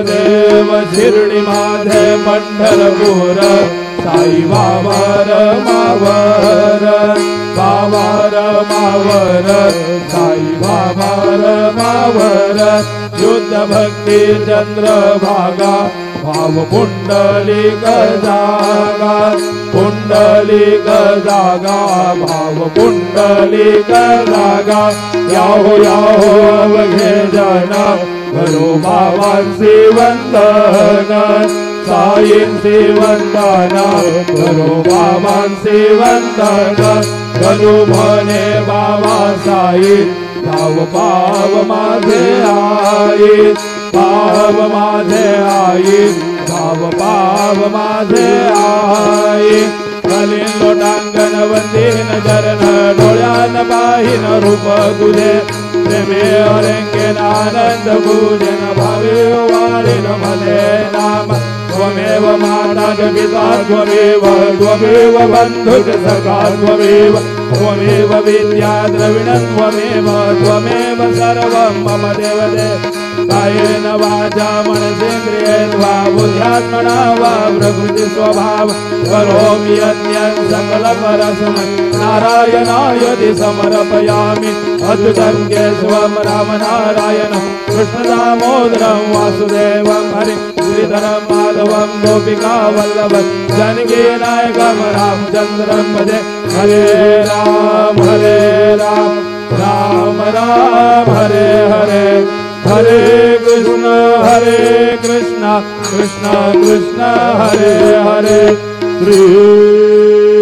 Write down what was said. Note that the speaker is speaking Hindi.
देव शिर्डी माझे पंढरपूर साई बाबा रमावर बाबा रमावर साई बाबा रमावर शुद्ध भक्ती चंद्रभागा भाव पुंडलिक जागा पुंडलिक जागा भाव पुंडलिक जागा याहो याहो अवघे जन करो बाबांचे वंदन साईंचे वंदन करो बाबांचे वंदन करू म्हणे बाबा साई पाव पाव माझे आई पाव माझे आई पाव पाव माझे आई कलीन लोटांगण वंदीन चरण डोळ्यान पाहिन रूप तुझे प्रेमे अरंगेन आनंद पूजन भावे वाळीन मले नाम त्वमेव माता च पिता त्वमेव त्वमेव बंधु च सखा त्वमेव त्वमेव विद्या द्रविणं त्वमेव त्वमेव सर्वं मम देवदेव कायेन वाचा मनसेन्द्रियेर्वा बुद्ध्यात्मना वा प्रकृति स्वभाव करोमि यज्ञं सकल परस्मै नारायणाय समर्पयामि अच्युतं केशवं रामनारायणं कृष्णदामोदरं वासुदेवं हरि श्रीधरं माधवं गोपिका वल्लभं जानकी नायकं रामचन्द्रं भजे हरे राम राम राम हरे हरे हरे कृष्ण कृष्ण कृष्ण हरे हरे श्री